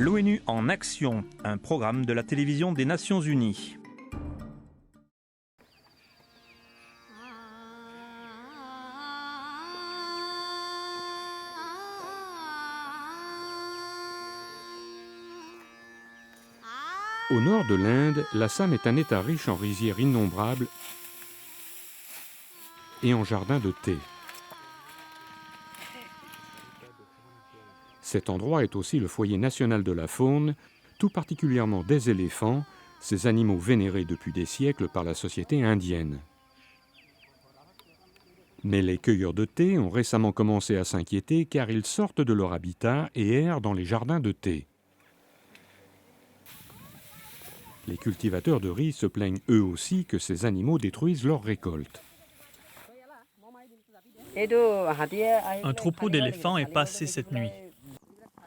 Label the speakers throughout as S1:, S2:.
S1: L'ONU en action, un programme de la télévision des Nations Unies.
S2: Au nord de l'Inde, l'Assam est un État riche en rizières innombrables et en jardins de thé. Cet endroit est aussi le foyer national de la faune, tout particulièrement des éléphants, ces animaux vénérés depuis des siècles par la société indienne. Mais les cueilleurs de thé ont récemment commencé à s'inquiéter car ils sortent de leur habitat et errent dans les jardins de thé. Les cultivateurs de riz se plaignent eux aussi que ces animaux détruisent leurs récoltes.
S3: Un troupeau d'éléphants est passé cette nuit.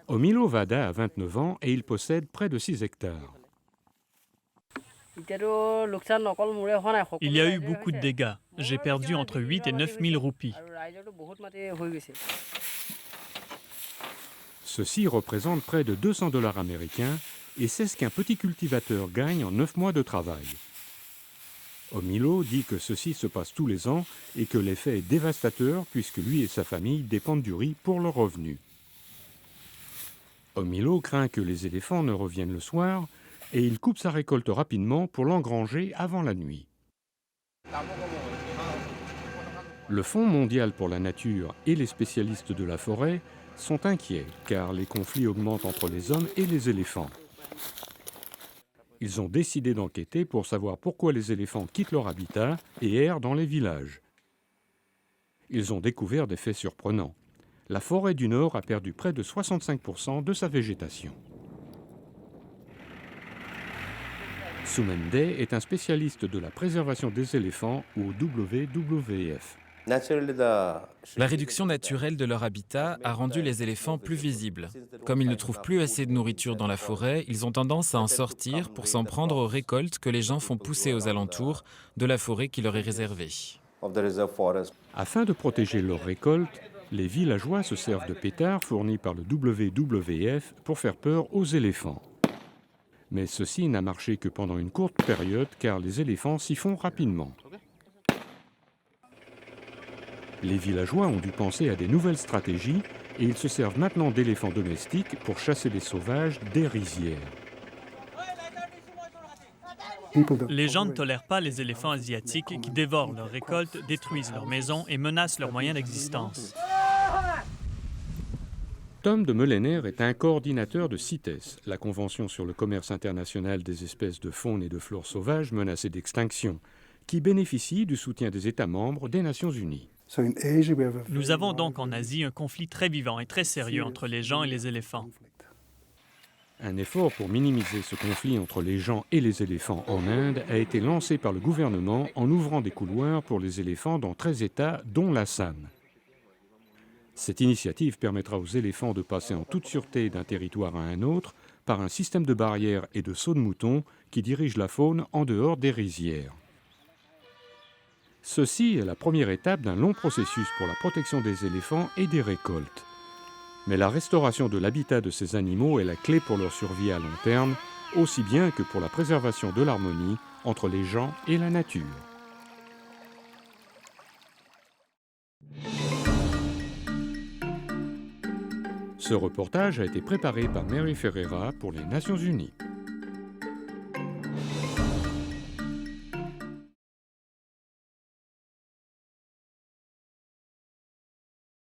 S2: Omilo Vada a 29 ans et il possède près de 6 hectares.
S3: Il y a eu beaucoup de dégâts. J'ai perdu entre 8 et 9 000 roupies.
S2: Ceci représente près de 200 $ américains et c'est ce qu'un petit cultivateur gagne en 9 mois de travail. Omilo dit que ceci se passe tous les ans et que l'effet est dévastateur puisque lui et sa famille dépendent du riz pour leurs revenus. Omilo craint que les éléphants ne reviennent le soir et il coupe sa récolte rapidement pour l'engranger avant la nuit. Le Fonds mondial pour la nature et les spécialistes de la forêt sont inquiets car les conflits augmentent entre les hommes et les éléphants. Ils ont décidé d'enquêter pour savoir pourquoi les éléphants quittent leur habitat et errent dans les villages. Ils ont découvert des faits surprenants. La forêt du Nord a perdu près de 65% de sa végétation. Soumende est un spécialiste de la préservation des éléphants au WWF.
S4: La réduction naturelle de leur habitat a rendu les éléphants plus visibles. Comme ils ne trouvent plus assez de nourriture dans la forêt, ils ont tendance à en sortir pour s'en prendre aux récoltes que les gens font pousser aux alentours de la forêt qui leur est réservée.
S2: Afin de protéger leurs récoltes, les villageois se servent de pétards fournis par le WWF pour faire peur aux éléphants. Mais ceci n'a marché que pendant une courte période car les éléphants s'y font rapidement. Les villageois ont dû penser à des nouvelles stratégies et ils se servent maintenant d'éléphants domestiques pour chasser les sauvages des rizières.
S3: Les gens ne tolèrent pas les éléphants asiatiques qui dévorent leurs récoltes, détruisent leurs maisons et menacent leurs moyens d'existence.
S2: Tom de Meulener est un coordinateur de CITES, la Convention sur le commerce international des espèces de faune et de flore sauvages menacées d'extinction, qui bénéficie du soutien des États membres des Nations Unies.
S3: Nous avons donc en Asie un conflit très vivant et très sérieux entre les gens et les éléphants.
S2: Un effort pour minimiser ce conflit entre les gens et les éléphants en Inde a été lancé par le gouvernement en ouvrant des couloirs pour les éléphants dans 13 États, dont l'Assam. Cette initiative permettra aux éléphants de passer en toute sûreté d'un territoire à un autre par un système de barrières et de sauts de moutons qui dirigent la faune en dehors des rizières. Ceci est la première étape d'un long processus pour la protection des éléphants et des récoltes. Mais la restauration de l'habitat de ces animaux est la clé pour leur survie à long terme, aussi bien que pour la préservation de l'harmonie entre les gens et la nature. Ce reportage a été préparé par Mary Ferreira pour les Nations Unies.